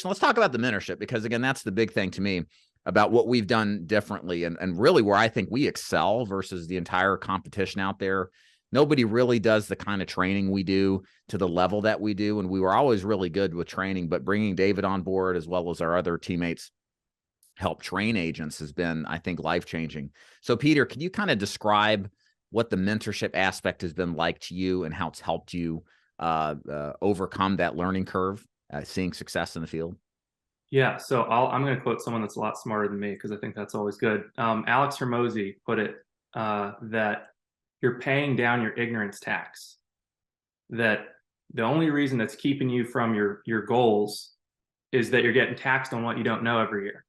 let's talk about the mentorship, because again, that's the big thing to me about what we've done differently, and really where I think we excel versus the entire competition out there. Nobody really does the kind of training we do to the level that we do. And we were always really good with training, but bringing David on board, as well as our other teammates help train agents, has been, I think, life-changing. So Peter, can you kind of describe what the mentorship aspect has been like to you and how it's helped you overcome that learning curve, seeing success in the field? Yeah, so I'm going to quote someone that's a lot smarter than me because I think that's always good. Alex Hermosi put it that you're paying down your ignorance tax. That the only reason that's keeping you from your goals is that you're getting taxed on what you don't know every year.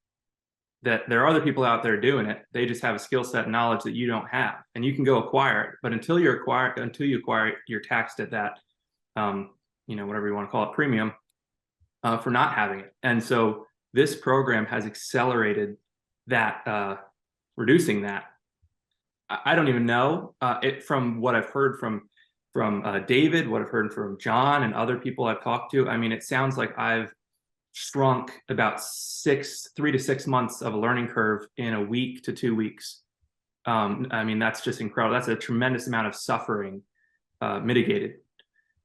That there are other people out there doing it. They just have a skill set and knowledge that you don't have, and you can go acquire it. But until you acquire it, you're taxed at that, whatever you want to call it, premium for not having it. And so this program has accelerated that, reducing that. I don't even know it from what I've heard from David, what I've heard from John and other people I've talked to. I mean, it sounds like I've shrunk about 3 to 6 months of a learning curve in a week to 2 weeks. I mean, that's just incredible. That's a tremendous amount of suffering mitigated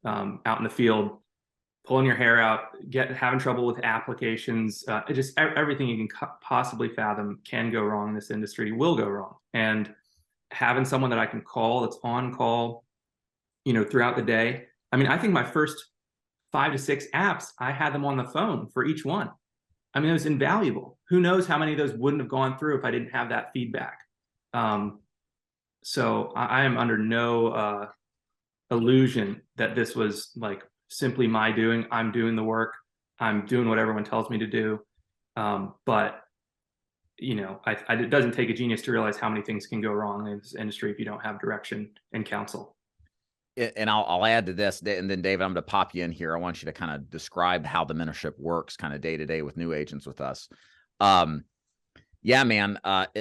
out in the field, pulling your hair out, having trouble with applications. Just everything you can possibly fathom can go wrong in this industry, will go wrong. And having someone that I can call, that's on call, throughout the day. I mean, I think my first 5 to 6 apps, I had them on the phone for each one. I mean, it was invaluable. Who knows how many of those wouldn't have gone through if I didn't have that feedback. So I am under no illusion that this was like simply my doing. I'm doing the work. I'm doing what everyone tells me to do. But it doesn't take a genius to realize how many things can go wrong in this industry if you don't have direction and counsel. And I'll add to this, and then David, I'm going to pop you in here. I want you to kind of describe how the mentorship works kind of day to day with new agents with us. Yeah, man,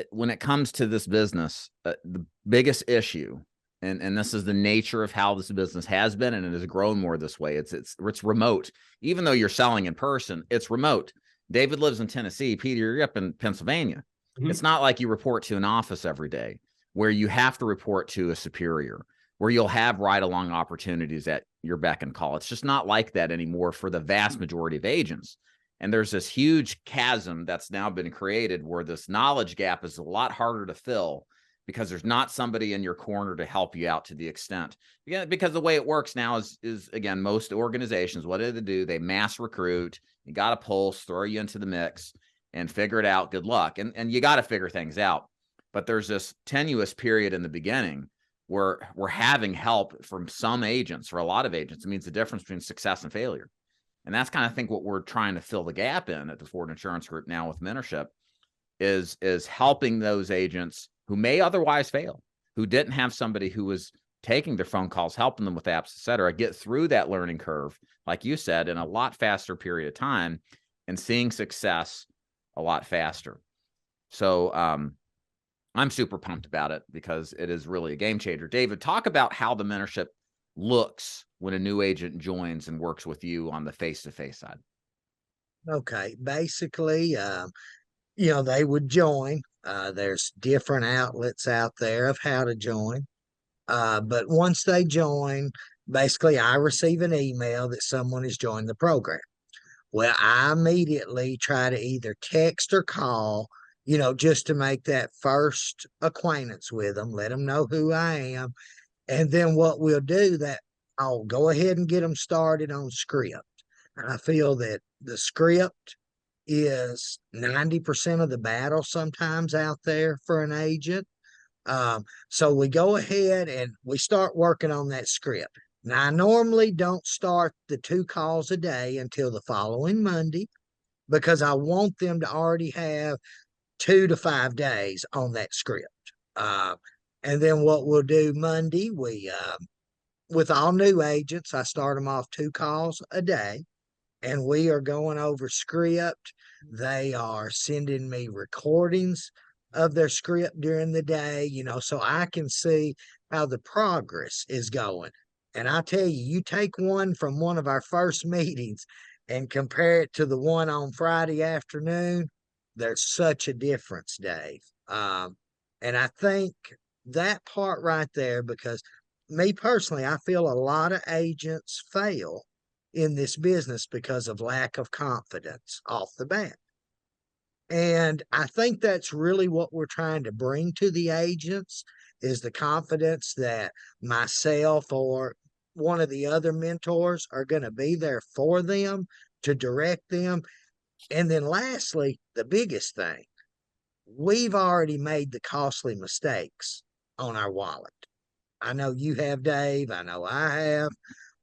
when it comes to this business, the biggest issue, and this is the nature of how this business has been, and it has grown more this way. It's remote. Even though you're selling in person, it's remote. David lives in Tennessee. Peter, you're up in Pennsylvania. Mm-hmm. It's not like you report to an office every day where you have to report to a superior, where you'll have ride-along opportunities at your beck and call. It's just not like that anymore for the vast majority of agents. And there's this huge chasm that's now been created where this knowledge gap is a lot harder to fill because there's not somebody in your corner to help you out to the extent. Because the way it works now is again, most organizations, what do they do? They mass recruit. You got a pulse, throw you into the mix and figure it out. Good luck. And you got to figure things out. But there's this tenuous period in the beginning where we're having help from some agents. For a lot of agents, it means the difference between success and failure. And that's kind of, I think, what we're trying to fill the gap in at the Ford Insurance Group now with mentorship is helping those agents who may otherwise fail, who didn't have somebody who was taking their phone calls, helping them with apps, et cetera, get through that learning curve, like you said, in a lot faster period of time and seeing success a lot faster. So I'm super pumped about it because it is really a game changer. David, talk about how the mentorship looks when a new agent joins and works with you on the face-to-face side. Okay, basically, they would join. There's different outlets out there of how to join. But once they join, basically, I receive an email that someone has joined the program. Well, I immediately try to either text or call, just to make that first acquaintance with them, let them know who I am. And then what we'll do that I'll go ahead and get them started on script. And I feel that the script is 90% of the battle sometimes out there for an agent. So we go ahead and we start working on that script. Now, I normally don't start the 2 calls a day until the following Monday because I want them to already have 2 to 5 days on that script. And then what we'll do Monday, with all new agents, I start them off 2 calls a day, and we are going over script. They are sending me recordings of their script during the day, so I can see how the progress is going. And I tell you, you take one from one of our first meetings, and compare it to the one on Friday afternoon, there's such a difference, Dave. And I think that part right there, because me personally, I feel a lot of agents fail in this business because of lack of confidence off the bat. And I think that's really what we're trying to bring to the agents is the confidence that myself or one of the other mentors are going to be there for them to direct them. And then lastly, the biggest thing, we've already made the costly mistakes on our wallet. I know you have, Dave. I know I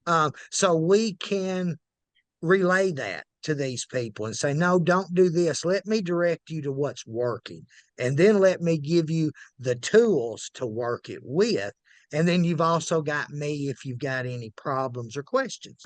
have. So we can relay that to these people and say, no, don't do this. Let me direct you to what's working. And then let me give you the tools to work it with. And then you've also got me if you've got any problems or questions.